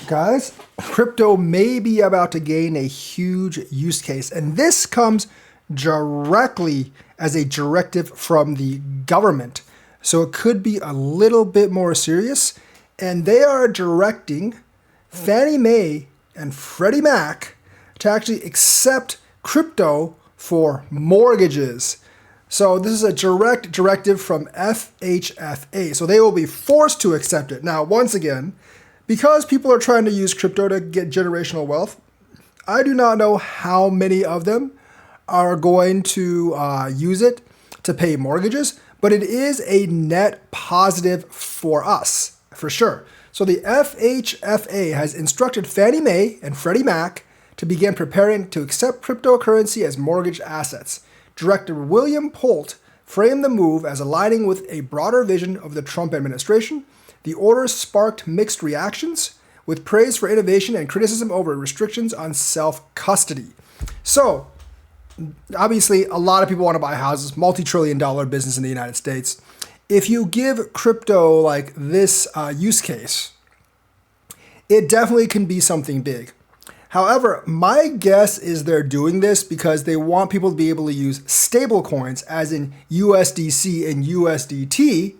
Guys, crypto may be about to gain a huge use case, and this comes directly as a directive from the government. So it could be a little bit more serious, and they are directing Fannie Mae and Freddie Mac to actually accept crypto for mortgages. So this is a direct directive from FHFA. So they will be forced to accept it. Now, once again, because people are trying to use crypto to get generational wealth, I do not know how many of them are going to use it to pay mortgages, but it is a net positive for us, for sure. So the FHFA has instructed Fannie Mae and Freddie Mac to begin preparing to accept cryptocurrency as mortgage assets. Director William Polt framed the move as aligning with a broader vision of the Trump administration. The order sparked mixed reactions, with praise for innovation and criticism over restrictions on self-custody. So, obviously, a lot of people want to buy houses, multi-trillion-dollar business in the United States. If you give crypto like this use case, it definitely can be something big. However, my guess is they're doing this because they want people to be able to use stable coins, as in USDC and USDT,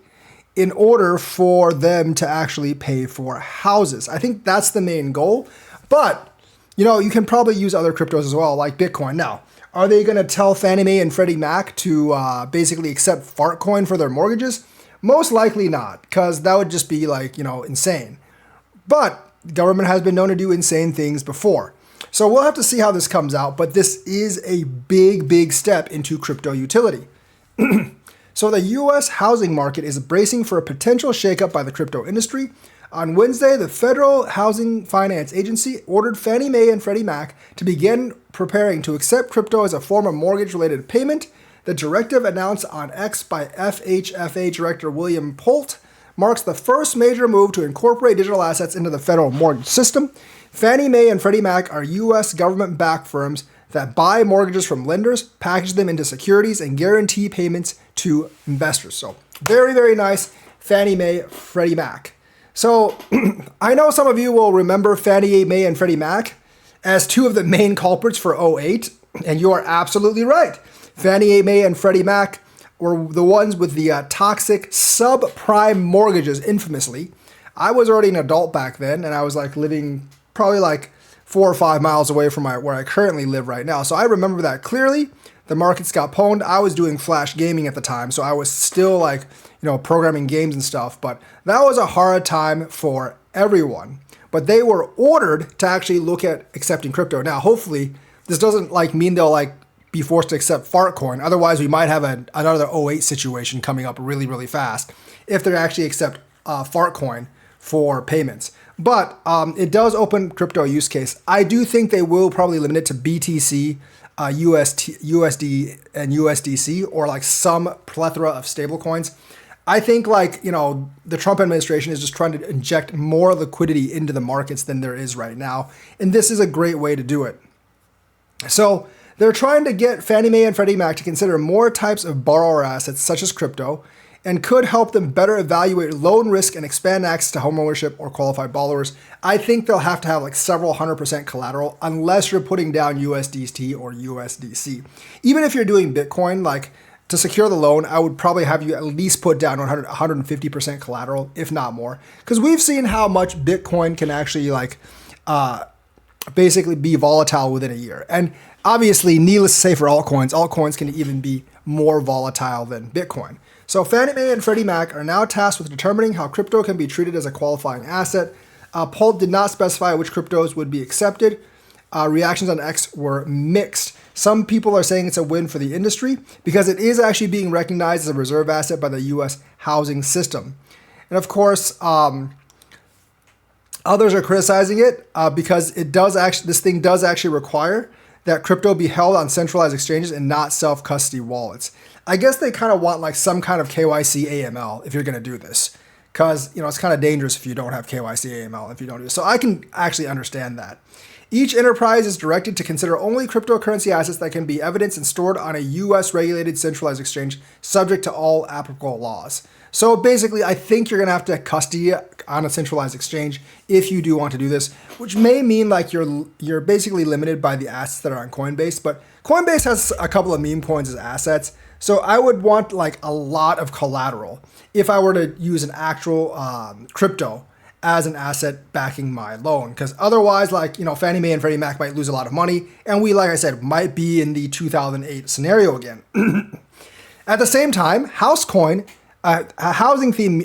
in order for them to actually pay for houses. I think that's the main goal. But, you can probably use other cryptos as well, like Bitcoin. Now, are they going to tell Fannie Mae and Freddie Mac to basically accept Fartcoin for their mortgages? Most likely not, because that would just be insane. But the government has been known to do insane things before. So we'll have to see how this comes out, but this is a big, big step into crypto utility. So the U.S. housing market is bracing for a potential shakeup by the crypto industry. On Wednesday, the Federal Housing Finance Agency ordered Fannie Mae and Freddie Mac to begin preparing to accept crypto as a form of mortgage-related payment. The directive, announced on X by FHFA Director William Polt, marks the first major move to incorporate digital assets into the federal mortgage system. Fannie Mae and Freddie Mac are U.S. government-backed firms that buy mortgages from lenders, package them into securities, and guarantee payments to investors. So very, very nice, Fannie Mae, Freddie Mac. So I know some of you will remember Fannie Mae and Freddie Mac as two of the main culprits for '08, and you are absolutely right. Fannie Mae and Freddie Mac were the ones with the toxic subprime mortgages, infamously. I was already an adult back then, and I was living probably 4 or 5 miles away from where I currently live right now. So I remember that clearly. The markets got pwned. I was doing flash gaming at the time, so I was still programming games and stuff. But that was a hard time for everyone. But they were ordered to actually look at accepting crypto. Now, hopefully, this doesn't mean they'll be forced to accept Fartcoin. Otherwise, we might have another '08 situation coming up really, really fast if they actually accept Fartcoin for payments. But it does open crypto use case. I do think they will probably limit it to BTC, USD, and USDC, or some plethora of stablecoins. I think the Trump administration is just trying to inject more liquidity into the markets than there is right now. And this is a great way to do it. So they're trying to get Fannie Mae and Freddie Mac to consider more types of borrower assets, such as crypto, and could help them better evaluate loan risk and expand access to homeownership or qualified borrowers. I think they'll have to have several 100% collateral unless you're putting down USDT or USDC. Even if you're doing Bitcoin, to secure the loan, I would probably have you at least put down 150% collateral, if not more. Because we've seen how much Bitcoin can actually basically be volatile within a year. And obviously, needless to say for altcoins can even be more volatile than Bitcoin. So Fannie Mae and Freddie Mac are now tasked with determining how crypto can be treated as a qualifying asset. Polt did not specify which cryptos would be accepted. Reactions on X were mixed. Some people are saying it's a win for the industry because it is actually being recognized as a reserve asset by the U.S. housing system. And of course, others are criticizing it because this thing does actually require that crypto be held on centralized exchanges and not self-custody wallets. I guess they kind of want some kind of KYC AML if you're going to do this, because it's kind of dangerous if you don't have KYC AML if you don't do this. So I can actually understand that. Each enterprise is directed to consider only cryptocurrency assets that can be evidenced and stored on a U.S. regulated centralized exchange, subject to all applicable laws. So basically, I think you're gonna have to custody it on a centralized exchange if you do want to do this, which may mean like you're basically limited by the assets that are on Coinbase. But Coinbase has a couple of meme coins as assets, so I would want like a lot of collateral if I were to use an actual crypto as an asset backing my loan, because otherwise, like, you know, Fannie Mae and Freddie Mac might lose a lot of money, and we, like I said, might be in the 2008 scenario again. At the same time, Housecoin, a housing theme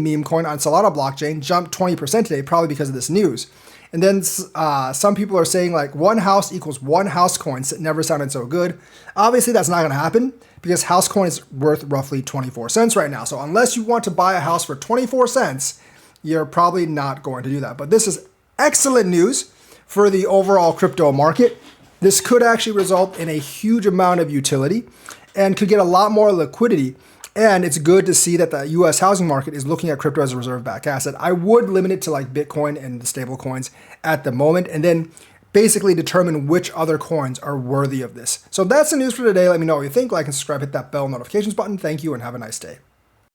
meme coin on Solana blockchain, jumped 20% today, probably because of this news. And then some people are saying like one house equals one house coin. So it never sounded so good. Obviously, that's not going to happen because house coin is worth roughly 24 cents right now. So unless you want to buy a house for 24 cents, you're probably not going to do that. But this is excellent news for the overall crypto market. This could actually result in a huge amount of utility and could get a lot more liquidity. And it's good to see that the US housing market is looking at crypto as a reserve-backed asset. I would limit it to like Bitcoin and the stable coins at the moment, and then basically determine which other coins are worthy of this. So that's the news for today. Let me know what you think. Like and subscribe, hit that bell notifications button. Thank you and have a nice day.